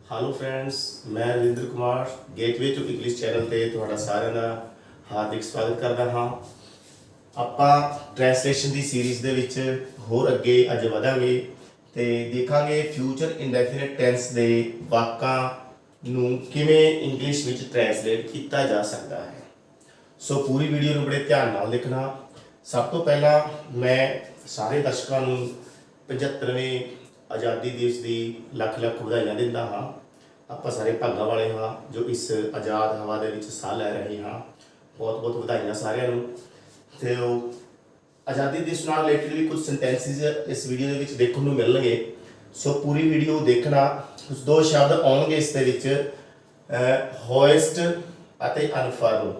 Hello friends, मैं Ravinder Kumar gateway to English channel ਤੇ ਤੁਹਾਡਾ ਸਾਰਿਆਂ ਦਾ ਹਾਰਦਿਕ ਸਵਾਗਤ ਕਰਦਾ ਹਾਂ। ਆਪਾਂ ਟ੍ਰਾਂਸਲੇਸ਼ਨ ਦੀ ਸੀਰੀਜ਼ ਦੇ ਵਿੱਚ ਹੋਰ ਅੱਗੇ ਅੱਜ ਵਧਾਂਗੇ ਤੇ ਦੇਖਾਂਗੇ ਫਿਊਚਰ ਇੰਡੈਫੀਨਿਟ ਟੈਂਸ ਦੇ ਵਾਕਾਂ ਨੂੰ ਕਿਵੇਂ ਇੰਗਲਿਸ਼ ਵਿੱਚ ਟ੍ਰਾਂਸਲੇਟ ਕੀਤਾ ਜਾ ਸਕਦਾ ਹੈ। ਸੋ ਪੂਰੀ ਵੀਡੀਓ ਨੂੰ ਬੜੇ ਧਿਆਨ ਨਾਲ ਦੇਖਣਾ। ਸਭ ਤੋਂ ਪਹਿਲਾਂ ਮੈਂ ਸਾਰੇ ਦਰਸ਼ਕਾਂ ਨੂੰ 75ਵੇਂ ਆਜ਼ਾਦੀ ਦਿਵਸ ਦੀ ਲੱਖ ਲੱਖ ਵਧਾਈਆਂ ਦਿੰਦਾ ਹਾਂ। ਆਪਾਂ ਸਾਰੇ ਭਾਗਾਂ ਵਾਲੇ ਹਾਂ ਜੋ ਇਸ ਆਜ਼ਾਦ ਹਵਾ ਦੇ ਵਿੱਚ ਸਾਹ ਲੈ ਰਹੇ ਹਾਂ। ਬਹੁਤ ਬਹੁਤ ਵਧਾਈਆਂ ਸਾਰਿਆਂ ਨੂੰ। ਤੇ ਉਹ ਆਜ਼ਾਦੀ ਦਿਵਸ ਨਾਲ ਰਿਲੇਟਡ ਵੀ ਕੁਝ ਸੈਂਟੈਂਸਿਸ ਇਸ ਵੀਡੀਓ ਦੇ ਵਿੱਚ ਦੇਖਣ ਨੂੰ ਮਿਲਣਗੇ। ਸੋ ਪੂਰੀ ਵੀਡੀਓ ਦੇਖਣਾ। ਕੁਝ ਦੋ ਸ਼ਬਦ ਆਉਣਗੇ ਇਸ ਦੇ ਵਿੱਚ, ਹੋਇਸਟ ਅਤੇ ਅਨਫਰਲ।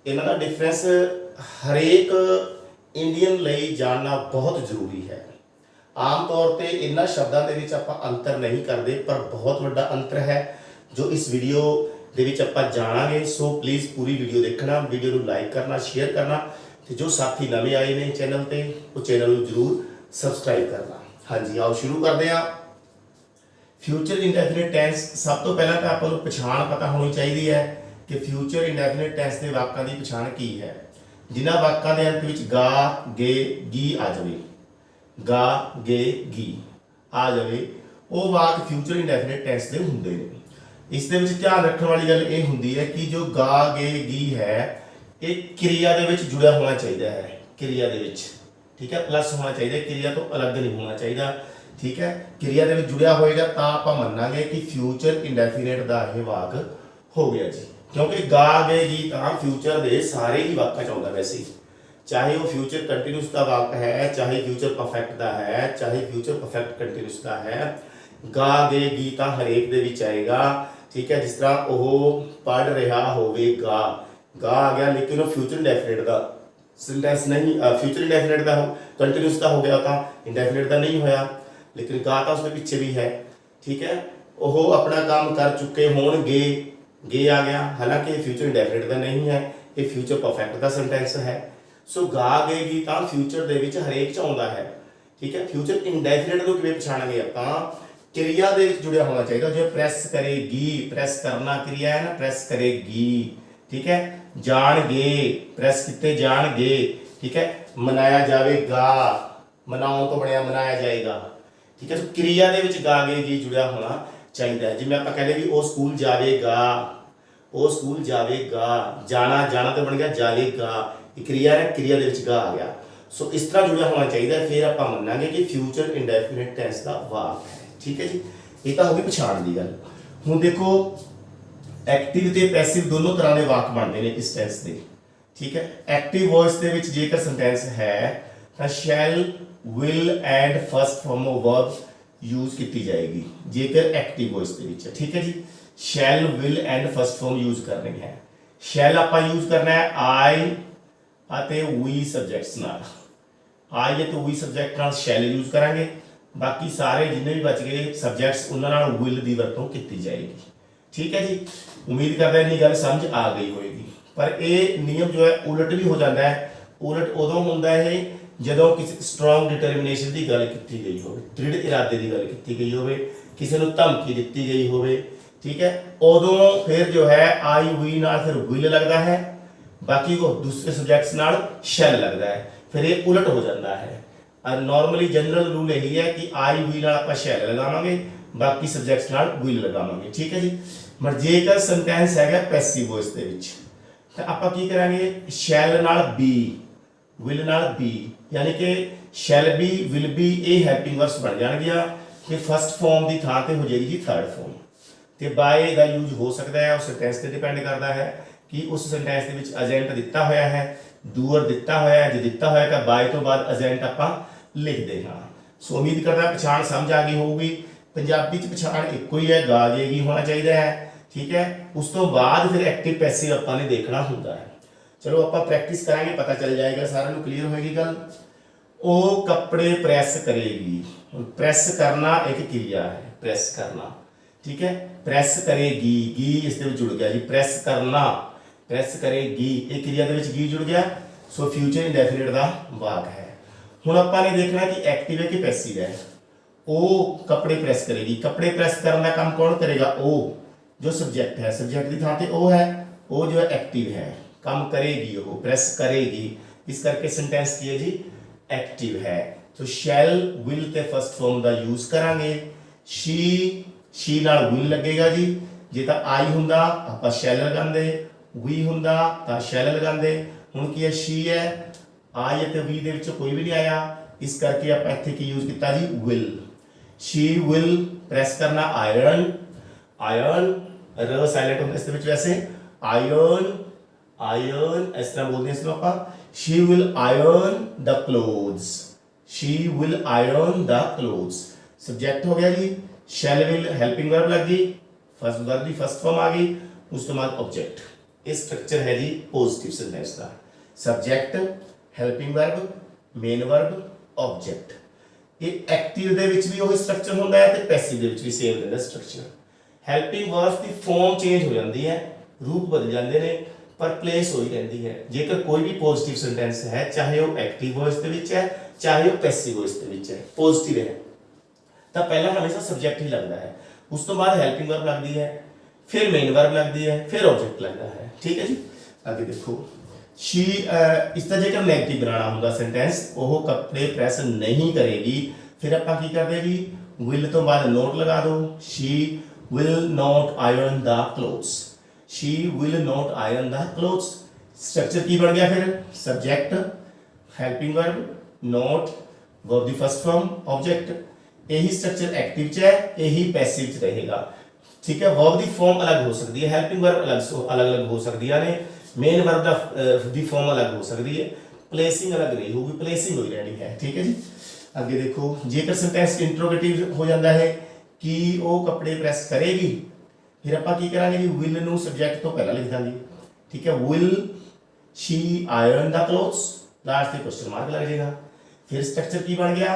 ਇਹਨਾਂ ਦਾ ਡਿਫਰੈਂਸ ਹਰੇਕ ਇੰਡੀਅਨ ਲਈ ਜਾਣਨਾ ਬਹੁਤ ਜ਼ਰੂਰੀ ਹੈ। आम तौर पर इन्होंने शब्दों के विच आपां अंतर नहीं करते, पर बहुत बड़ा अंतर है जो इस वीडियो दे विच आपां जाणांगे। सो प्लीज़ पूरी वीडियो देखना, वीडियो को लाइक करना, शेयर करना, तो जो साथी नवे आए ने चैनल पे वो चैनल को जरूर सबसक्राइब करना। हाँ जी, आओ शुरू करते हैं। फ्यूचर इंडेफिनिट टेंस, सब तो पहला तो आपां नूं पछाण पता होनी चाहिए है कि फ्यूचर इंडेफिनिट टेंस के वाकां की पछाण की है। जिन्हां वाकां दे अंत विच गा, गे, गी आ जाए, गा, गे, गी आ जाए, वो वाक फ्यूचर इंडेफिनिट टेंस के होंगे ने। इस दे विच ध्यान रखने वाली गल ये होंदी है कि जो गा, गे, गी है ये क्रिया दे विच जुड़िया होना चाहिए है। क्रिया दे विच, ठीक है, प्लस होना चाहिए, क्रिया तो अलग नहीं होना चाहिए। ठीक है, क्रिया दे विच जुड़िया होएगा तो आप मनांगे कि फ्यूचर इंडेफिनिट का यह वाक हो गया जी, क्योंकि गा, गे, गी तो फ्यूचर के सारे ही वाकां च आउंदा। वैसे चाहे वो फ्यूचर कंटिन्यूस का वाक है, चाहे फ्यूचर परफेक्ट का है, चाहे फ्यूचर परफेक्ट कंटिन्यूस का है, गा, गे, गी तो हरेक दे विच आएगा। ठीक है, जिस तरह वो पढ़ रहा होवेगा, गा आ गया, लेकिन वो फ्यूचर इंडेफिनिट का सेंटेंस नहीं, फ्यूचर इंडेफिनिट का कंटिन्यूस का हो गया तो इंडेफिनिट का नहीं होया, लेकिन गा तो उसमें पीछे भी है। ठीक है, वो अपना काम कर चुके होणगे, गे आ गया, हालांकि फ्यूचर इंडेफिनिट का नहीं है, ये फ्यूचर परफेक्ट का सेंटेंस है। सो गा, गे, गी तो फ्यूचर दे विच हरेक च आउंदा है। ठीक है, फ्यूचर इंडेफिनिट को किवें पछाणांगे आपां, क्रिया दे विच जुड़िया होना चाहिए। जो प्रेस करेगी, प्रेस करना क्रिया है ना, प्रेस करेगी। ठीक है, जाणगे, प्रेस किते जाणगे। ठीक है, मनाया जाएगा, मनाउण तो बनिया मनाया जाएगा। ठीक है, तो क्रिया दे विच गा, गे, गी जुड़िया होना चाहिए। जिवें आपां कहंदे भी वो स्कूल जावेगा, वो स्कूल जावेगा, जाना जाना तो बन गया जावेगा, क्रिया है, क्रिया दे विच गा आ गया। सो इस तरह जुड़िया होना चाहिए, फिर आप मनांगे कि फ्यूचर इंडेफिनिट टेंस का वाक है। ठीक है जी, ये तो होगी पछाण की गल। हुण देखो, एक्टिव ते पैसिव दोनों तरह के वाक बनते हैं इस टेंस के। ठीक है, एक्टिव वॉइस के विच जेकर सेंटेंस है तो shall, will and first form of verb use की जाएगी जेकर एक्टिव वॉइस के विच। ठीक है जी, shall, will and first form use करनी है। शैल आप यूज करना है आई ਅਤੇ ਵੀ ਸਬਜੈਕਟਸ ਨਾਲ। आई तो वी सब्जैक्ट नाल शैल यूज करांगे, बाकी सारे जिन्ने भी बच गए सब्जैक्ट्स उन्हां नाल विल की वरतों की जाएगी। ठीक है जी, उम्मीद करदा इन्नी गल समझ आ गई होएगी। पर यह नियम जो है उलट भी हो जाता है। उलट उदों हुंदा है जदों किसी स्ट्रोंग डिटरमिनेशन की गल की गई हो, दृढ़ इरादे की गल की गई हो, किसी को धमकी दी गई हो। ठीक है, उदों फिर जो है आई वी नाल फिर विल लगता है, बाकी वो दूसरे सब्जैक्ट्स नाल शैल लगता है, फिर ये उलट हो जाता है। और नॉर्मली जनरल रूल यही है कि आई वी नाल आपां शैल लगावांगे, बाकी सब्जैक्ट्स नाल विल लगावांगे। ठीक है जी, पर जेकर सेंटेंस है पैसिव वॉइस दे विच तो आपां की करांगे, शैल नाल बी, विल नाल बी, यानी कि शैल बी, विल बी, ये हैल्पिंग वर्ब्स बन जाणगियां कि फर्स्ट फॉर्म की थां ते हो जाएगी जी थर्ड फॉर्म। तो बाय का यूज हो सकता है, उस सेंटेंस पर डिपेंड करता है कि उस सेंटेंस के विच एजेंट दिता होया है, डूअर दिता होया है। जो दिता होया तो बाय तो बाद एजेंट आपां लिखते हाँ। सो उम्मीद करता पछाण समझ आ गई होगी। पंजाबी च पछाण एको ही है, गा, गे, गी होना चाहिए है। ठीक है, उस तो बाद फिर एक्टिव पैसिव आपां ने देखना होंदा है। चलो आपां प्रैक्टिस करांगे, पता चल जाएगा, सारिਆਂ ਨੂੰ क्लीयर होएगी गल। वो कपड़े प्रेस करेगी, प्रेस करना एक क्रिया है, प्रेस करना। ठीक है, प्रेस करेगी, गी इस दे विच जुड़ गया जी, प्रेस करना, प्रेस करेगी, एक क्रिया दे विच गी जुड़ गया। सो फ्यूचर इंडेफिनिट का वाक है। हुण आपां ने देखना कि एक्टिव है कि पैसिव है। ਉਹ ਕੱਪੜੇ ਪ੍ਰੈਸ ਕਰੇਗੀ। ਕੱਪੜੇ ਪ੍ਰੈਸ ਕਰਨ ਦਾ ਕੰਮ ਕੌਣ ਕਰੇਗਾ? ਉਹ ਜੋ ਸਬਜੈਕਟ ਹੈ, ਸਬਜੈਕਟ ਦੀ ਥਾਂ ਤੇ ਉਹ ਹੈ, ਉਹ ਜੋ ਐਕਟਿਵ ਹੈ, ਕੰਮ ਕਰੇਗੀ, ਉਹ ਪ੍ਰੈਸ ਕਰੇਗੀ। ਇਸ ਕਰਕੇ ਸੈਂਟੈਂਸ ਕੀ ਹੈ ਜੀ? ਐਕਟਿਵ ਹੈ। तो शैल विल ते फर्स्ट फॉर्म ਦਾ यूज ਕਰਾਂਗੇ। she ਨਾਲ will ਲੱਗੇਗਾ ਜੀ। ਜੇ ਤਾਂ I ਹੁੰਦਾ ਆਪਾਂ shall ਲਗਾਉਂਦੇ, we ਹੁੰਦਾ ਤਾਂ shall ਲਗਾਉਂਦੇ। ਹੁਣ ਕੀ ਹੈ? she ਹੈ, I ਅਤੇ we ਦੇ ਵਿੱਚੋਂ ਕੋਈ ਵੀ ਨਹੀਂ ਆਇਆ, ਇਸ ਕਰਕੇ ਆਪਾਂ ਇੱਥੇ ਕੀ ਯੂਜ਼ ਕੀਤਾ ਜੀ? will। she will ਪ੍ਰੈਸ ਕਰਨਾ iron ਰ ਸਾਇਲੈਂਟ ਹੁੰਦਾ ਇਸ ਦੇ ਵਿੱਚ ਵੈਸੇ। iron ਇਸ ਤਰ੍ਹਾਂ ਬੋਲਦੇ ਹਾਂ ਇਸ ਨੂੰ ਆਪਾਂ। she will iron the clothes। she will iron the clothes। Subject हो गया जी। shall will हेल्पिंग वर्ब लग गई, फर्स्ट वर्ब की फर्स्ट फॉर्म आ गई, उस तो बाद ऑब्जेक्ट। ये स्ट्रक्चर है जी पॉजिटिव सेंटेंस का। Subject, helping verb, main verb, object. ये एक्टिव दे विच भी वही स्ट्रक्चर होता है ते पैसिव दे विच भी सेम रहता स्ट्रक्चर। हेल्पिंग वर्ब की फॉर्म चेंज हो जाती है, रूप बदल जाते हैं, पर प्लेस हो ही रहती है। जेकर कोई भी पॉजिटिव सेंटेंस है, चाहे वो एक्टिव वॉइस दे विच है, चाहे वो पैसिव वॉइस दे विच है, पॉजिटिव है तो पहला हमेशा सब्जेक्ट ही लगता है, उस तो बाद हेल्पिंग वर्ब लगती है, फिर मेन वर्ब लगती है, फिर ऑब्जेक्ट लगता है। ठीक है जी। आगे देखो शी इसका जेकर नेगेटिव बनाना होगा सेंटेंस, वो कपड़े प्रेस नहीं करेगी, फिर आप की कर देगी? विल तो बाद नोट लगा दो। She will not iron the clothes. she will not iron the clothes। Structure की बन गया फिर? Subject, helping verb, not, verb the first form, object. यही स्ट्रक्चर एक्टिव च है, यही पैसिव च रहेगा। ठीक है। वर्ब दी फॉर्म अलग हो सकती है, हेल्पिंग वर्ब अलग हो सकती है, मेन वर्ब दी फॉर्म अलग हो सकती है, प्लेसिंग अलग नहीं होगी, प्लेसिंग हो रहनी है। ठीक है जी। आगे देखो जेकर सेंटेंस इंट्रोगेटिव हो जाता है कि वो कपड़े प्रेस करेगी, फिर आप की करांगे जी? विल नू सब्जेक्ट तो पहला लिख देंगे। ठीक है। Will she iron the clothes, last से क्वेश्चन मार्क लग जाएगा। फिर स्ट्रक्चर की बन गया?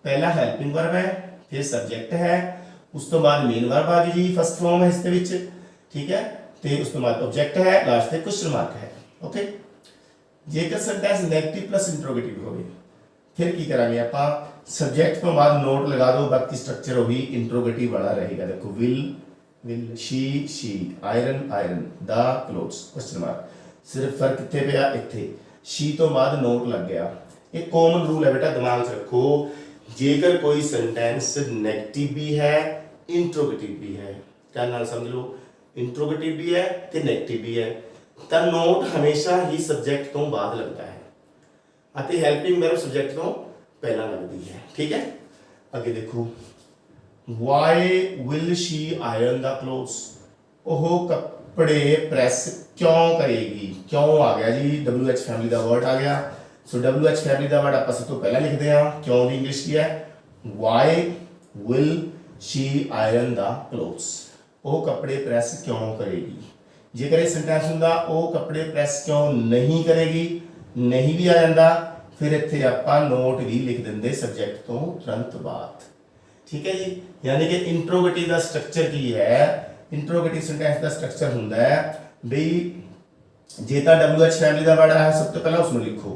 पहला हेल्पिंग वर्ब है, फिर सब्जेक्ट है, उस तो बाद मेन वर्ब आ गई जी, फर्स्ट फॉर्म है इसके विच। ठीक है। तो उस तो बाद ऑब्जेक्ट है, लास्ट से क्वेश्चन मार्क है। ओके। जेकर सेंटेंस नेगेटिव प्लस इंट्रोगेटिव हो, फिर की करांगे आप? सब्जेक्ट तो बाद नोट लगा दो, बाकी स्ट्रक्चर वही इंट्रोगेटिव वाला रहेगा। देखो will she iron the clothes, question mark. सिर्फ फर्क कितने पे आ? इत्थे she तो बाद नोट लग गया। एक कॉमन रूल है बेटा, दिमाग से रखो, जेकर कोई सेंटेंस नेगेटिव भी है, इंट्रोगेटिव भी है, क्या नाल समझ लो, इंट्रोगेटिव भी है ते नेगेटिव भी है, तो नोट हमेशा ही सब्जेक्ट तो बाद लगता है, अते हेल्पिंग वर्ब सब्जेक्ट तो पहला लगती है। ठीक है। आगे देखो Why will she iron the clothes? ओह कपड़े प्रेस क्यों करेगी? क्यों आ गया जी? WH फैमिली का वर्ड आ गया। सो WH फैमिली का वर्ड आप सब तो पहला लिखते हैं, क्यों की इंग्लिश की है? Why will she iron the clothes? ਉਹ कपड़े प्रेस क्यों करेगी? जेकर ये सेंटेंस ਹੁੰਦਾ ਉਹ कपड़े प्रेस क्यों नहीं करेगी, नहीं भी आ जाता, फिर ਇੱਥੇ ਆਪਾਂ नोट भी लिख देंगे सब्जेक्ट तो तुरंत बाद। ठीक है जी। यानी कि इंट्रोगेटिव का स्ट्रक्चर की है? इंट्रोगेटिव सेंटेंस का स्ट्रक्चर होंदा है भी जे तो WH फैमिली का वर्ड आया सब तो पहला उसमें लिखो,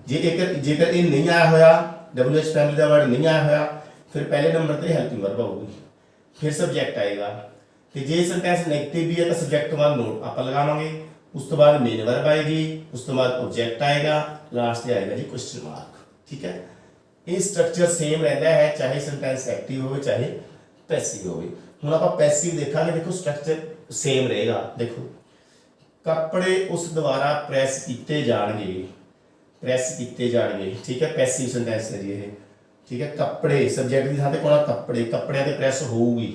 जेकर ये नहीं आया होया, WH फैमिली का वर्ड नहीं आया होया, फिर पहले नंबर पे हेल्पिंग वर्ब होगी, फिर सब्जेक्ट आएगा। तो जे सेंटेंस नेगेटिव भी है तो सब्जेक्ट तो बाद नोट आप लगावांगे, उस तो बाद मेन वर्ब आएगी, उस तो बाद ऑब्जेक्ट आएगा, लास्ट से आएगा जी क्वेश्चन मार्क। ठीक है। ये स्ट्रक्चर सेम रहता है चाहे सेंटेंस एक्टिव हो चाहे पैसिव हो। हुण आपां पैसिव देखांगे, देखो स्ट्रक्चर सेम रहेगा। देखो कपड़े उस द्वारा प्रेस किए जाएंगे, प्रेस किए जाएंगे। ठीक है। पैसिव सेंटेंस है जी ये। ठीक है। कपड़े सब्जेक्ट की थां ते कौन? कपड़े, कपड़े ते प्रेस होगी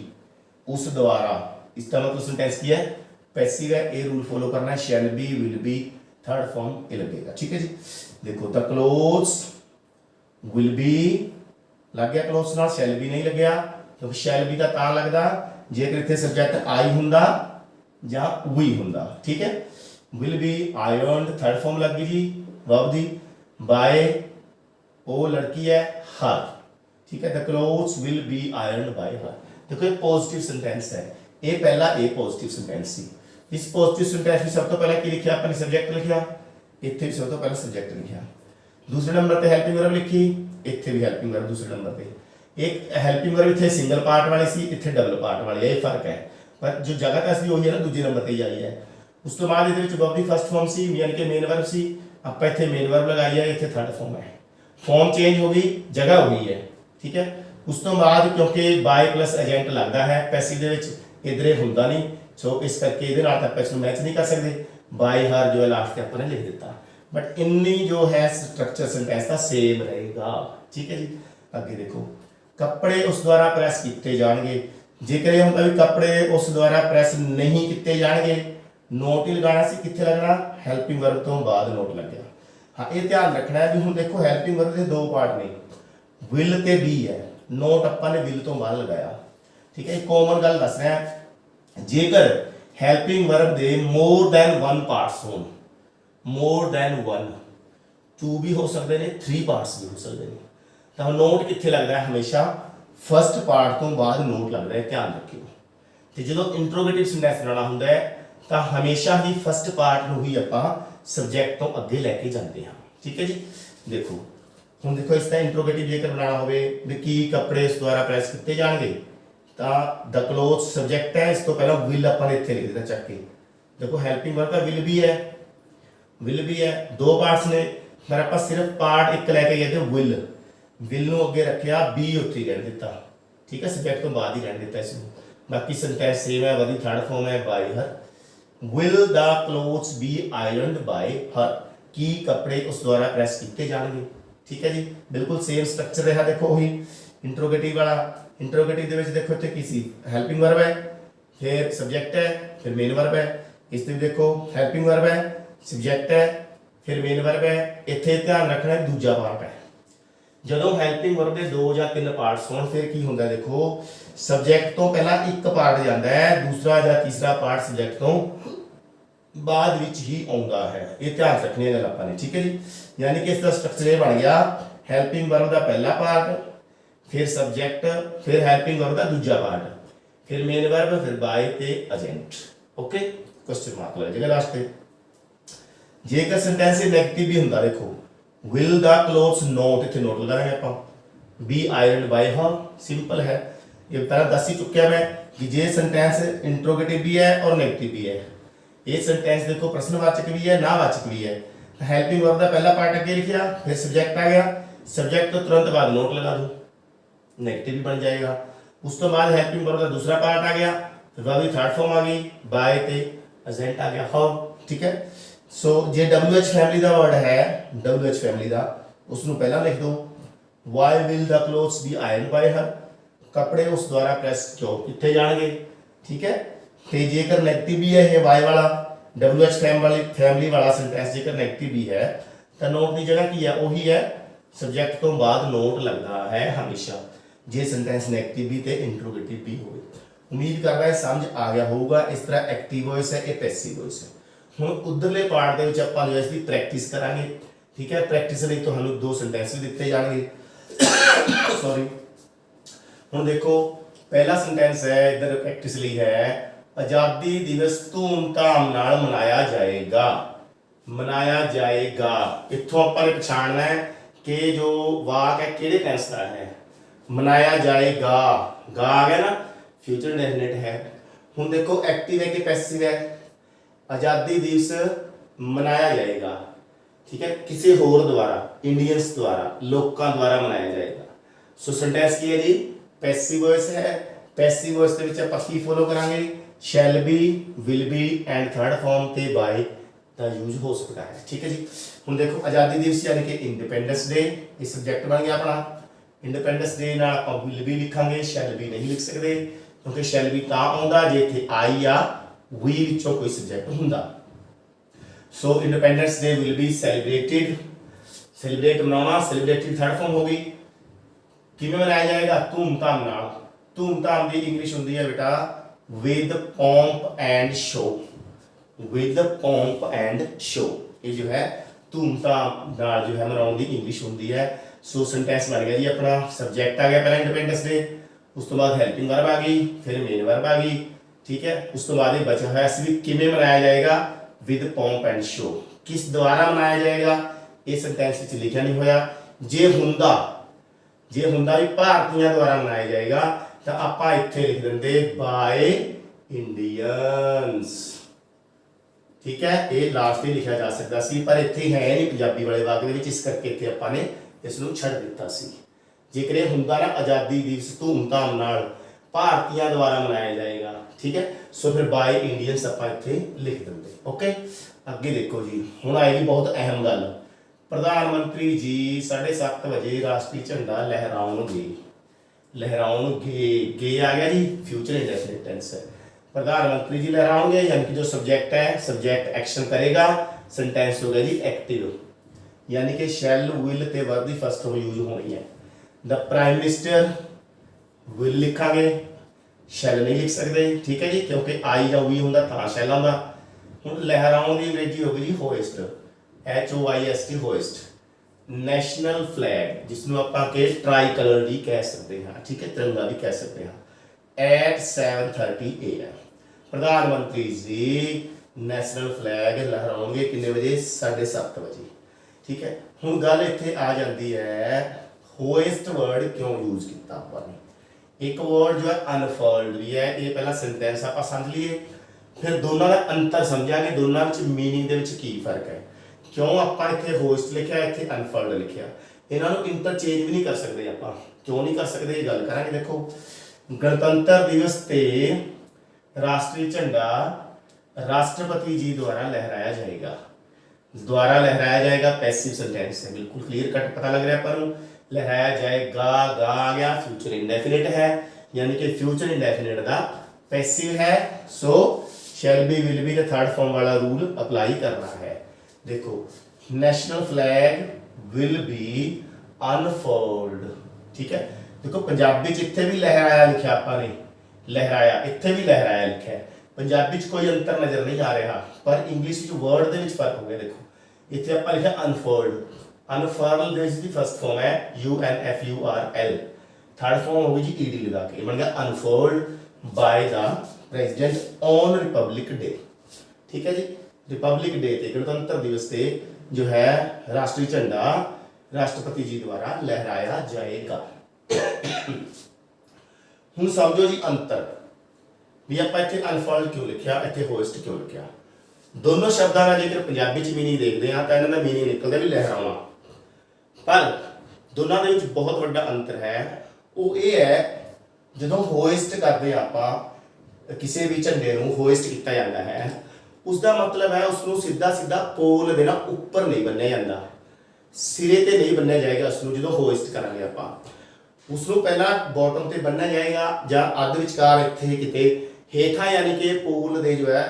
उस द्वारा, इसका मतलब सेंटेंस की है? पैसिव है। ये रूल फॉलो करना है, शैल be, will be, third form ये लगेगा। ठीक है जी। देखो द क्लोथ्स विल बी लग गया, क्लोथ्स नाल शैल बी नहीं लग्या, क्योंकि शैल बी का तां लगदा जेकर इत्थे सब्जेक्ट आई हुंदा जां वी हुंदा। ठीक है। Will be ironed, third form लग गई जी वर्ब दी, बाय वो लड़की है, हर। ठीक है। The clothes will be ironed bye हर। देखो ये पॉजिटिव सेंटेंस है, ये पहला ए पॉजिटिव सेंटेंस सी। इस पॉजिटिव सेंटेंस में सब तो पहले की लिखा? अपने सब्जेक्ट लिखा, इत्थे भी सब तो पहले सब्जेक्ट लिखा, दूसरे नंबर पे हेल्पिंग वर्ब लिखी, इत्थे भी हेल्पिंग वर्ब दूसरे नंबर पे। एक ਹੈਲਪਿੰਗ ਵਰਬ ਇੱਥੇ ਸਿੰਗਲ ਪਾਰਟ ਵਾਲੀ ਸੀ, ਇੱਥੇ ਡਬਲ ਪਾਰਟ ਵਾਲੀ ਹੈ, ਇਹ ਫਰਕ ਹੈ। ਪਰ ਜੋ ਜਗ੍ਹਾ ਤਾਂ ਅਸੀਂ ਉਹੀ ਹੈ ਨਾ, ਦੂਜੇ ਨੰਬਰ ਤੇ ਹੀ ਆਈ ਹੈ। ਉਸ ਤੋਂ ਬਾਅਦ ਇਹਦੇ ਵਿੱਚ ਵਰਬ ਦੀ ਫਸਟ ਫਾਰਮ ਸੀ, ਯਾਨੀ ਕਿ ਮੇਨ ਵਰਬ ਸੀ, ਆਪਾਂ ਇੱਥੇ ਮੇਨ ਵਰਬ ਲਗਾਈ ਹੈ, ਇੱਥੇ ਥਰਡ ਫਾਰਮ ਹੈ। ਫਾਰਮ ਚੇਂਜ ਹੋ ਗਈ, ਜਗ੍ਹਾ ਉਹੀ ਹੈ, ਠੀਕ ਹੈ। ਉਸ ਤੋਂ ਬਾਅਦ ਕਿਉਂਕਿ ਬਾਈ ਪਲਸ ਏਜੰਟ ਲੱਗਦਾ ਹੈ ਪੈਸਿਵ ਦੇ ਵਿੱਚ, ਇਧਰ ਇਹ ਹੁੰਦਾ ਨਹੀਂ, ਸੋ ਇਸ ਕਰਕੇ ਇਹਦੇ ਨਾਲ ਤਾਂ ਆਪਾਂ ਇਸ ਨੂੰ ਮੈਚ ਨਹੀਂ ਕਰ ਸਕਦੇ। ਬਾਈ ਹਰ ਜੋ ਹੈ ਲਾਸਟ ਤੇ ਆਪਾਂ ਨੇ ਲਿਖ ਦਿੱਤਾ, बट इन्नी जो है स्ट्रक्चर सेंटेंस का सेम रहेगा, ठीक है जी। अगे देखो, कपड़े उस द्वारा प्रेस किए जाएंगे, जेकर ये होता भी कपड़े उस द्वारा प्रेस नहीं किए जाएंगे, नोट ही लगाना सी, कित्थे लगना, हैल्पिंग वर्ब तो बाद नोट लग गया। हाँ, ये ध्यान रखना है भी हुण देखो हैल्पिंग वर्ब के दो पार्ट ने, विल ते बी है, नोट आपां ने विल तो बाद लगाया, ठीक है। कॉमन गल दस रहे हैं, जेकर हैल्पिंग वर्ब दे मोर दैन वन पार्ट्स होण, मोर दैन वन, टू भी हो सकते हैं, थ्री पार्ट्स भी हो सकते हैं, तो नोट कित्थे लगता है, हमेशा फस्ट पार्ट तो बाद नोट लगता है, ध्यान रखियो। तो जो इंट्रोगेटिव सेंटेंस बनाना होंदा है तो हमेशा ही फस्ट पार्ट नूं ही आपां सबजैक्ट तो अगे लैके जाते हैं, ठीक है जी। देखो हुण देखो इसका इंट्रोगेटिव जेकर बनाना होवे भी की कपड़े इस द्वारा प्रेस किए जाएंगे, तो द क्लोथ सबजैक्ट है, इस तो पहला विल आपां ने इत्थे लिख दिता चक के। देखो हैल्पिंग वर्ब का विल भी है, विल भी है, दो पार्ट्स ने, पर आप सिर्फ पार्ट एक लैके गए थे विल, विल नूं अगे रखिया, बी उत्थे रहन दिता, ठीक है, सबजैक्ट तो बाद ही रहन दिता इसनूं। बाकी सेंटेंस सेम है, वही थर्ड फॉर्म है by her. Will the clothes be ironed by her, की कपड़े उस द्वारा प्रेस किए जाएंगे, ठीक है जी, बिल्कुल सेम स्ट्रक्चर रहा। देखो वही इंट्रोगेटिव वाला, इंट्रोगेटिव दे विच देखो इत्थे की सी, हैल्पिंग वर्ब है, फिर सबजैक्ट है, फिर मेन वर्ब है। इस ते देखो हैल्पिंग वर्ब है, सबजैक्ट है, फिर मेन वर्ब है, इत्थे ध्यान रखना है दूजा पार्ट है। ਜਦੋਂ ਹੈਲਪਿੰਗ ਵਰਬ ਦੇ ਦੋ ਜਾਂ ਤਿੰਨ ਪਾਰਟਸ ਹੋਣ ਫਿਰ ਕੀ ਹੁੰਦਾ, ਦੇਖੋ ਸਬਜੈਕਟ ਤੋਂ ਪਹਿਲਾਂ ਇੱਕ ਪਾਰਟ ਜਾਂਦਾ ਹੈ, ਦੂਸਰਾ ਜਾਂ ਤੀਸਰਾ ਪਾਰਟ ਸਬਜੈਕਟ ਤੋਂ ਬਾਅਦ ਵਿੱਚ ਹੀ ਆਉਂਦਾ ਹੈ। ਇਹ ਧਿਆਨ ਰੱਖਣੀ ਹੈ ਗੱਲ ਆਪਾਂ ਨੇ, ਠੀਕ ਹੈ ਜੀ। ਯਾਨੀ ਕਿ ਇਸ ਦਾ ਸਟਰਕਚਰ ਇਹ ਬਣ ਗਿਆ, ਹੈਲਪਿੰਗ ਵਰਬ ਦਾ ਪਹਿਲਾ ਪਾਰਟ, ਫਿਰ ਸਬਜੈਕਟ, ਫਿਰ ਹੈਲਪਿੰਗ ਵਰਬ ਦਾ ਦੂਜਾ ਪਾर्ट, फिर मेन वर्ब, फिर बाय ते एजेंट। ओके, क्वेश्चन मार्क लग जाएगा लास्ट पे। जेकर सेंटेंस नेगेटिव भी हुंदा, देखो विल द क्लोथ्स नॉट, इत्थे नोट लगाएंगे आपां, be iron by her, simple है। ये पहला दस ही चुक्या मैं कि जे सेंटेंस इंट्रोगेटिव भी है और नेगेटिव भी है। ये सेंटेंस देखो प्रश्नवाचक भी है, नावाचक भी है। हेल्पिंग वर्ब का पहला पार्ट अगे लिखिया, फिर सब्जेक्ट आ गया, सब्जेक्ट तो तुरंत बाद नोट लगा दो, नेगेटिव भी बन जाएगा। उस तो बाद हेल्पिंग वर्ब का दूसरा पार्ट आ गया, फिर वर्ब की थर्ड फॉर्म आ गई, बाय ते एजेंट आ गया, हाउ, ठीक है। सो जे WH फैमिली का वर्ड है, WH फैमिली का, उसको पहला लिख दो, why will the clothes be iron by her, कपड़े उस द्वारा प्रेस क्यों किए जाएंगे, ठीक है। तो जेकर नेगेटिव भी है ये वाई वाला WH फैमिली वाला सेंटेंस जेकर नेगेटिव भी है तो नोट की जगह की है, वही है सब्जेक्ट तो बाद नोट लगता है हमेशा, जे सेंटेंस नेगेटिव भी ते इंट्रोगेटिव भी हो। उम्मीद कर रहा है समझ आ गया होगा। इस तरह एक्टिव वॉइस है, ये पैसिव वॉइस है। हुण उधरले पार्ट दे विच आपां जो इसकी प्रैक्टिस करांगे, ठीक है। प्रैक्टिस लई तुहानूं दो सेंटेंस भी दिते जाणगे सॉरी। हुण देखो पहला सेंटेंस है इधर प्रैक्टिस लई है, आज़ादी दिवस धूमधाम नाल मनाया जाएगा, मनाया जाएगा। इत्थों आपां ने पछाणना है कि जो वाक है किहड़े टेंस दा है, मनाया जाएगा, गा आ गया ना, फ्यूचर इंडेफिनिट है। हुण देखो एक्टिव है कि पैसिव है, आज़ादी दिवस मनाया जाएगा, ठीक है, किसी होर द्वारा, इंडियंस द्वारा, लोकां द्वारा मनाया जाएगा। सो सेंटेंस की है जी, पैसिव वॉइस है। पैसिव वॉइस दे विच आपां की फॉलो करांगे, शैल be, will B and third form ते बाय दा यूज हो सकता है, ठीक है जी। हुण देखो आज़ादी दिवस यानी कि इंडिपेंडेंस डे, ये सब्जेक्ट बन गया अपना। इंडिपेंडेंस डे नाल आपां विल बी लिखांगे, शैल बी नहीं लिख सकते क्योंकि शैल बी तां आउंदा जे इत्थे आई या वी विचों कोई सब्जेक्ट हुंदा। So Independence Day will be celebrated, celebrate मनाना, सेलिब्रेटेड थर्ड फॉर्म होगी। किवें मनाया जाएगा, धूमधाम नाल। धूमधाम दी इंग्लिश हुंदी है बेटा with pomp and show, with pomp and show. ये जो है धूमधाम नाल जो है मनाउण दी इंग्लिश हुंदी है। सो सेंटेंस बन गया जी अपना, सब्जेक्ट आ गया पहला इंडिपेंडेंस डे, उस तो बाद हेल्पिंग वर्ब आ गई, फिर मेन वर्ब आ गई, ठीक है। उस तो बाद बचा हुआ है किवें मनाया जाएगा, विद पॉम्प एंड शो। किस द्वारा मनाया जाएगा ये सेंटेंस विच लिखा नहीं होया। जे हुंदा ਜੇ ਹੁੰਦਾ ਵੀ ਭਾਰਤੀਆਂ ਦੁਆਰਾ ਮਨਾਇਆ ਜਾਏਗਾ ਤਾਂ ਆਪਾਂ ਇੱਥੇ ਲਿਖ ਦਿੰਦੇ ਬਾਏ ਇੰਡੀਅਨਸ। ਠੀਕ ਹੈ, ਇਹ ਲਾਸਟ ਤੇ ਲਿਖਿਆ ਜਾ ਸਕਦਾ ਸੀ ਪਰ ਇੱਥੇ ਹੈ ਨਹੀਂ ਪੰਜਾਬੀ ਵਾਲੇ ਵਾਕ ਦੇ ਵਿੱਚ, ਇਸ ਕਰਕੇ ਇੱਥੇ ਆਪਾਂ ਨੇ ਇਸ ਨੂੰ ਛੱਡ ਦਿੱਤਾ ਸੀ। ਜੇਕਰ ਇਹ ਹੁੰਦਾ ਨਾ ਆਜ਼ਾਦੀ ਦਿਵਸ ਧੂਮਧਾਮ ਨਾਲ ਭਾਰਤੀਆਂ ਦੁਆਰਾ ਮਨਾਇਆ ਜਾਏਗਾ, ਠੀਕ ਹੈ, ਸੋ ਫਿਰ ਬਾਏ ਇੰਡੀਅਨਸ ਆਪਾਂ ਇੱਥੇ ਲਿਖ ਦਿੰਦੇ। ਓਕੇ, ਅੱਗੇ ਦੇਖੋ ਜੀ, ਹੁਣ ਆਏਗੀ ਬਹੁਤ ਅਹਿਮ ਗੱਲ। ਪ੍ਰਧਾਨ ਮੰਤਰੀ ਜੀ 7:30 ਵਜੇ ਰਾਸ਼ਟਰੀ ਝੰਡਾ ਲਹਿਰਾਉਣਗੇ। ਗੇ ਆ ਗਿਆ ਜੀ, ਫਿਊਚਰ ਇੰडेफिनिट टेंस है। प्रधान मंत्री जी लहराओगे यानी कि जो सब्जेक्ट है, सब्जेक्ट एक्शन करेगा, सेंटेंस हो गया जी एक्टिव, यानी कि शैल विल ते वर्ब दी फर्स्ट फॉर्म यूज होनी है। द प्राइम मिनिस्टर विल लिखांगे, शैल नहीं लिख सकते, ठीक है जी, क्योंकि आई या वी होंदा तां शैल आंदा। हुण लहराउण दी अंग्रेजी हो गई जी hoist, HOIST hoist. National flag जिसनों आपां के ट्राई कलर भी कह सकते हैं, ठीक है, तिरंगा भी कह सकते हैं। at 7:30 AM प्रधानमंत्री जी नैशनल फ्लैग लहराओगे कितने बजे? 7:30 बजे। ठीक है, हुण गल इत्थे आ जाती है होएस्ट वर्ड क्यों यूज किया आपने। एक वर्ड जो है अनफर्ल्ड भी है, ये पहला सेंटेंस आप समझ लिए, फिर दोनों का अंतर समझांगे, दोनों विच मीनिंग दे विच की फर्क है, क्यों आपां इत्थे होएस्ट लिखिया, इत्थे अनफर्ल्ड लिखिया। इन्हां नूं इंटरचेंज भी नहीं कर सकते आपां, क्यों नहीं कर सकते, ये गल करांगे। देखो, गणतंत्र दिवस ते राष्ट्रीय झंडा राष्ट्रपति जी द्वारा लहराया जाएगा। द्वारा लहराया जाएगा पैसिव सेंटेंस है, बिल्कुल क्लियर कट पता लग रहा है, पर लहराया जाएगा, गा आ गया, फ्यूचर इंडेफिनिट है, यानी कि फ्यूचर इंडेफिनिट दा पैसिव है, सो शैल बी विल बी दा थर्ड फॉर्म वाला रूल अप्लाई करना है। देखो, national flag will be unfold, ठीक है। देखो, पंजाबी इत्थे भी लहराया लिखा आपने, लहराया इत्थे भी लहराया लिखा है, पंजाबी कोई अंतर नजर नहीं आ रहा, पर इंग्लिश वर्ड दे विच फर्क हो गया। देखो, इत्थे आपां लिखा unfold, unfurl this the first form है UNFURL, थर्ड फॉर्म होगी जी ED लगा के, बन गया unfold by the president on Republic Day. ठीक है जी, रिपब्लिक डे ते गणतंत्र दिवस से जो है राष्ट्रीय झंडा राष्ट्रपति जी द्वारा लहराया जाएगा। हुण समझो जी अंतर भी, आपां इत्थे अनफोल्ड क्यों लिखिया, इत्थे होइस्ट क्यों लिखिया। दोनों शब्दां दा जेकर पंजाबी च मीनिंग देखदे हां तां इन्हां दा मीनिंग निकलदा भी लहराउणा, पर दोनों दे विच बहुत वड्डा अंतर है। वो ये है जदों होइस्ट करदे आपां किसी भी झंडे नूं होइस्ट किया जाता है, उसका मतलब है उसनूं सीधा सीधा पोल दे नाल उपर नहीं बन्निया जांदा, सिरे ते नहीं बन्निया जाएगा। उसनूं जदों होइस्ट करांगे आपां उसनूं पहला बॉटम ते बन्ना जाएगा जां अध विचकार इत्थे किते हेठां, यानी कि पूल दे जो है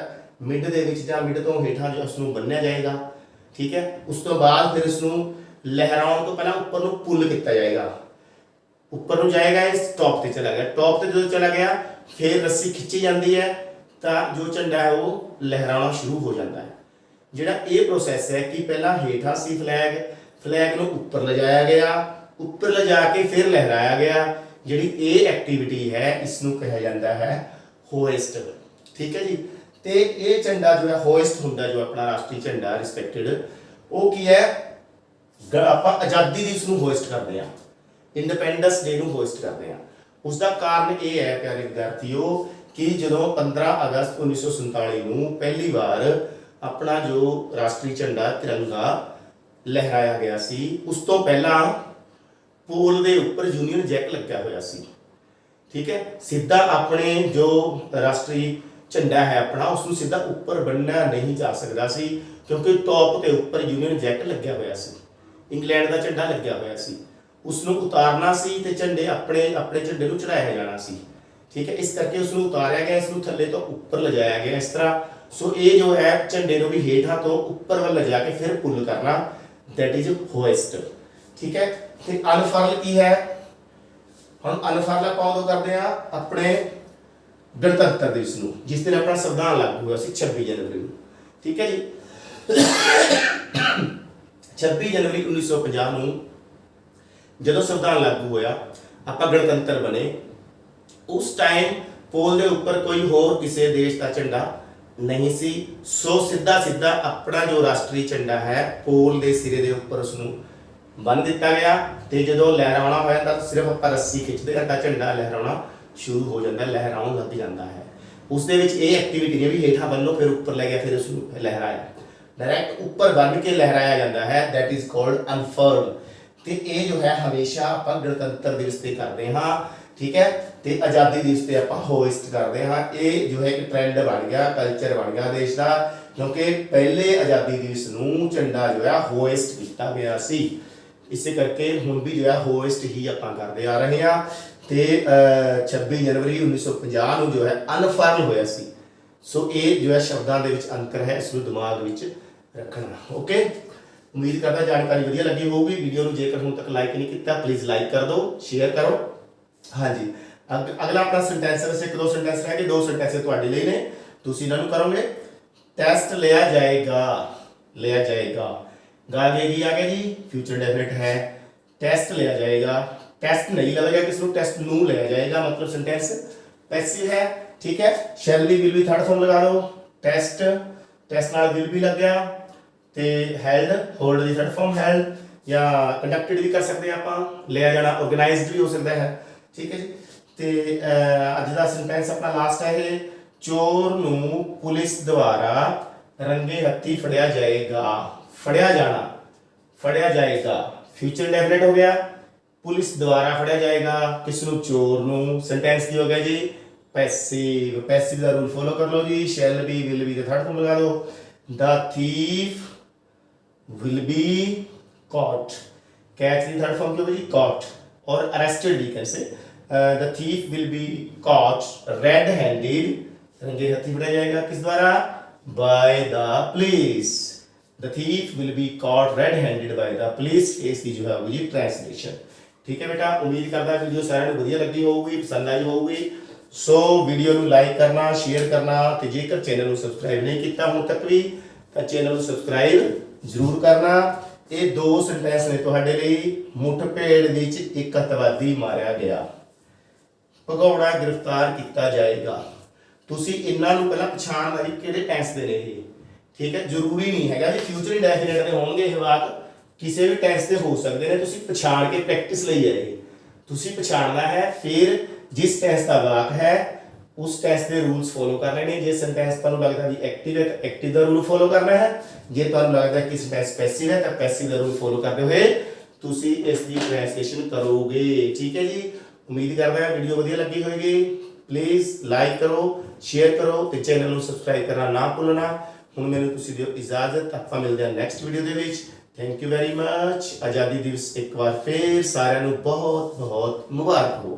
मिड दे विच जां मिड तो हेठां जो उसनूं बन्निया जाएगा। ठीक है, उस तो बाद फिर उसनूं लहराउण तो पहला उपर नूं पुल किया जाएगा, उपर नूं जाएगा, इस टॉप ते चला गया, टॉप ते जो चला गया फिर रस्सी खिंची जाती है तो जो झंडा है वो लहराना शुरू हो जाता है। जिहड़ा ये प्रोसैस है कि पहला हेठां सी फ्लैग, फ्लैग नूं उपर लिजाया गया, उपर ले जाके फिर लहराया गया, जिहड़ी ये एक्टिविटी है इसनूं कहा जाता है होइस्ट। ठीक है जी, ते ये झंडा जो है होइस्ट हुंदा, जो अपना राष्ट्रीय झंडा रिस्पैक्टेड, वो की है आपां आज़ादी दिवस नूं होइस्ट करते हैं, इंडिपेंडेंस डे नूं होइस्ट करते हैं। उसका कारण ये है प्यारे विद्यार्थियों कि जदों 15 अगस्त 1947 नूं पहली बार अपना जो राष्ट्रीय झंडा तिरंगा लहराया गया सी, उस तो पहला पोल दे उपर यूनियन जैक लग्या होया सी। ठीक है, सीधा अपने जो राष्ट्रीय झंडा है अपना उसनूं सीधा उपर बन्ना नहीं जा सकता सी, क्योंकि टॉप के उपर यूनियन जैक लग्या होया सी, इंग्लैंड का झंडा लग्या होया सी, उसनूं उतारना सी ते झंडे अपने अपने झंडे नूं चढ़ाया जाना सी। ठीक है, इस करके उसनूं उतारिया गया, इसनूं थल्ले तो उपर लिजाया गया इस तरह। सो ये जो है झंडे नूं भी हेठां तो उपर वाल लिजा के फिर पुल करना, दैट इज होइस्ट। ठीक है, फिर अनफर्ल की है, हम अनफर्ल आपां उदों करदे आ अपने गणतंत्र दिवस नूं, जिस दिन अपना संविधान लागू हुआ सी 26 जनवरी नूं। ठीक है जी, 26 जनवरी 1950 नूं जदों संविधान लागू होया, आपां गणतंत्र बने, उस टाइम पोल के उपर कोई होर किसी देश का झंडा नहीं सी। सो सीधा सीधा अपना जो राष्ट्रीय झंडा है पोल के सिरे के उपर उसनूं ਬੰਨ ਦਿੱਤਾ ਗਿਆ ਤੇ ਜਦੋਂ ਲਹਿਰਾਉਣਾ ਹੋਇਆ ਤਾਂ ਸਿਰਫ ਆਪਾਂ ਰੱਸੀ ਖਿੱਚਦੇ ਹਾਂ ਤਾਂ ਝੰਡਾ ਲਹਿਰਾਉਣਾ ਸ਼ੁਰੂ ਹੋ ਜਾਂਦਾ, ਲਹਿਰਾਉਣ ਲੱਗ ਜਾਂਦਾ ਹੈ। ਉਸ ਦੇ ਵਿੱਚ ਇਹ ਐਕਟੀਵਿਟੀ ਨਹੀਂ ਵੀ ਹੇਠਾਂ ਬੰਨੋ ਫਿਰ ਉੱਪਰ ਲੈ ਗਿਆ ਫਿਰ ਉਸ ਨੂੰ ਲਹਿਰਾਇਆ, ਡਾਇਰੈਕਟ ਉੱਪਰ ਬੰਨ ਕੇ ਲਹਿਰਾਇਆ ਜਾਂਦਾ ਹੈ। That is called unfurl. ਤੇ ਇਹ ਜੋ ਹੈ ਹਮੇਸ਼ਾ ਆਪਾਂ ਗਣਤੰਤਰ ਦਿਵਸ ਤੇ ਕਰਦੇ ਹਾਂ, ਠੀਕ ਹੈ, ਤੇ ਆਜ਼ਾਦੀ ਦਿਵਸ ਤੇ ਆਪਾਂ ਹੋਇਸਟ ਕਰਦੇ ਹਾਂ। ਇਹ ਜੋ ਹੈ ਇੱਕ ਟ੍ਰੈਂਡ ਬਣ ਗਿਆ, ਕਲਚਰ ਬਣ ਗਿਆ ਦੇਸ਼ ਦਾ, ਕਿਉਂਕਿ ਪਹਿਲੇ ਆਜ਼ਾਦੀ ਦਿਵਸ ਨੂੰ ਝੰਡਾ ਜੋ ਹੈ ਹੋਇਸਟ ਕੀਤਾ ਗਿਆ ਸੀ। ਇਸੇ ਕਰਕੇ ਹੁਣ ਵੀ ਜੋ ਹੈ ਹੋਇਸਟ ਹੀ ਆਪਾਂ ਕਰਦੇ ਆ ਰਹੇ ਹਾਂ। ਤੇ 26 ਜਨਵਰੀ 1950 ਨੂੰ ਜੋ ਹੈ ਅਨਫਰਲ ਹੋਇਆ ਸੀ। ਸੋ ਇਹ ਜੋ ਹੈ ਸ਼ਬਦਾਂ ਦੇ ਵਿੱਚ ਅੰਤਰ ਹੈ, ਇਸ ਨੂੰ ਦਿਮਾਗ ਵਿੱਚ ਰੱਖਣਾ। ਓਕੇ, ਉਮੀਦ ਕਰਦਾ ਜਾਣਕਾਰੀ ਵਧੀਆ ਲੱਗੀ ਹੋਊਗੀ। ਵੀਡੀਓ ਨੂੰ ਜੇਕਰ ਹੁਣ ਤੱਕ ਲਾਈਕ ਨਹੀਂ ਕੀਤਾ ਪਲੀਜ਼ ਲਾਈਕ ਕਰ ਦਿਓ, ਸ਼ੇਅਰ ਕਰੋ। ਹਾਂਜੀ, ਅਗਲਾ ਆਪਣਾ ਸੈਂਟੈਂਸ ਹੈ, ਇੱਕ ਦੋ ਸੈਂਟੈਂਸ ਰਹਿ ਗਏ, ਦੋ ਸੈਂਟੈਂਸ ਤੁਹਾਡੇ ਲਈ ਨੇ, ਤੁਸੀਂ ਇਹਨਾਂ ਨੂੰ ਕਰੋਗੇ। ਟੈਸਟ ਲਿਆ ਜਾਏਗਾ, ਲਿਆ ਜਾਏਗਾ, ਗਾ ਕੀ ਆ ਗਿਆ ਜੀ, ਫਿਊਚਰ ਡੈਫਿਨਿਟ ਹੈ। ਟੈਸਟ ਲਿਆ ਜਾਏਗਾ, ਟੈਸਟ नहीं लगेगा, किस टेस्ट नू लिया जाएगा, मतलब सेंटेंस पैसिव है, ठीक है। शैल भी विल भी थर्ड फॉर्म लगा दो, टेस्ट टेस्ट नाल विल भी लग गया, ते held hold the third form held, या कंडक्टेड भी कर सकते हैं आप, लिया जाना ऑर्गेनाइज्ड भी हो सकता है, ठीक है जी। ते अज दा सेंटेंस अपना लास्ट है, चोर नू पुलिस द्वारा रंगे हत्थी फड़िया जाएगा, फड़िया जाना, फड़िया जाएगा, फ्यूचर डेफिनेट हो गया। पुलिस द्वारा फड़िया जाएगा किसनू, चोर नू। सेंटेंस की हो गया जी पैसिव, पैसिव का रूल फॉलो कर लो जी। Shall be will be third form लगा दो, the thief will be caught, catch की थर्ड फॉर्म की होगी जी कॉट, और अरेस्टेड भी कैसे, the thief will be caught red handed, रंगे हाथी फड़िया जाएगा किस द्वारा, by the police. The thief will be caught red handed by the police, इसकी जो है होगी जी ट्रांसलेशन। ठीक है बेटा, उम्मीद करता है वीडियो सारे वधिया लगी होगी, पसंद आई होगी। सो वीडियो ਨੂੰ ਲਾਈਕ ਕਰਨਾ, ਸ਼ੇਅਰ ਕਰਨਾ, ਤੇ ਜੇਕਰ ਚੈਨਲ ਨੂੰ ਸਬਸਕ੍ਰਾਈਬ ਨਹੀਂ ਕੀਤਾ ਹੁਣ ਤੱਕ ਵੀ ਤਾਂ ਚੈਨਲ ਨੂੰ ਸਬਸਕ੍ਰਾਈਬ ਜ਼ਰੂਰ ਕਰਨਾ। ਇਹ ਦੋ ਸੈਂਟੈਂਸ ਨੇ ਤੁਹਾਡੇ ਲਈ। ਮੁੱਠਭੇੜ ਵਿੱਚ ਇੱਕ ਅੱਤਵਾਦੀ ਮਾਰਿਆ ਗਿਆ, ਭਗੌੜਾ ਗ੍ਰਿਫਤਾਰ ਕੀਤਾ ਜਾਏਗਾ। ਤੁਸੀਂ ਇਹਨਾਂ ਨੂੰ ਪਹਿਲਾਂ ਪਛਾਣਨਾ ਵੀ ਕਿਹੜੇ ਟੈਂਸ ਦੇ ਨੇ ਇਹ, ਠੀਕ ਹੈ। ਜ਼ਰੂਰੀ ਨਹੀਂ ਹੈਗਾ ਜੀ ਫਿਊਚਰ ਇੰਡੈਫੀਨਿਟ ਦੇ ਹੋਣਗੇ ਇਹ ਵਾਕ, ਕਿਸੇ ਵੀ ਟੈਂਸ ਤੇ ਹੋ ਸਕਦੇ ਨੇ। ਤੁਸੀਂ ਪਛਾਣ ਕੇ ਪ੍ਰੈਕਟਿਸ ਲਈ ਹੈ ਇਹ, ਤੁਸੀਂ ਪਛਾਣਨਾ ਹੈ। ਫਿਰ ਜਿਸ ਟੈਂਸ ਦਾ ਵਾਕ ਹੈ ਉਸ ਟੈਂਸ ਦੇ ਰੂਲਸ ਫੋਲੋ ਕਰਨੇ ਨੇ। ਜੇ ਸੈਂਟੈਂਸ ਤੁਹਾਨੂੰ ਲੱਗਦਾ ਵੀ ਐਕਟਿਵ ਹੈ ਤਾਂ ਐਕਟਿਵ ਦਾ ਰੂਲ ਫੋਲੋ ਕਰਨਾ ਹੈ। ਜੇ ਤੁਹਾਨੂੰ ਲੱਗਦਾ ਕਿ ਸੈਂਟੈਂਸ ਪੈਸਿਵ ਹੈ ਤਾਂ ਪੈਸਿਵ ਦਾ ਰੂਲ ਫੋਲੋ ਕਰਦੇ ਹੋਏ ਤੁਸੀਂ ਇਸ ਦੀ ਟ੍ਰਾਂਸਲੇਸ਼ਨ ਕਰੋਗੇ, ਠੀਕ ਹੈ ਜੀ। ਉਮੀਦ ਕਰਦਾ ਹਾਂ ਵੀਡੀਓ ਵਧੀਆ ਲੱਗੀ ਹੋਵੇਗੀ। ਪਲੀਜ਼ ਲਾਈਕ ਕਰੋ, ਸ਼ੇਅਰ ਕਰੋ ਤੇ ਚੈਨਲ ਨੂੰ ਸਬਸਕ੍ਰਾਈਬ ਕਰਨਾ ਨਾ ਭੁੱਲਣਾ। ਹੁਣ ਮੈਨੂੰ ਤੁਸੀਂ ਦਿਓ ਇਜਾਜ਼ਤ, ਆਪਾਂ ਮਿਲਦੇ ਹਾਂ ਨੈਕਸਟ ਵੀਡੀਓ ਦੇ ਵਿੱਚ। Thank you very much. आज़ादी दिवस एक बार फिर सारे बहुत बहुत मुबारक हो।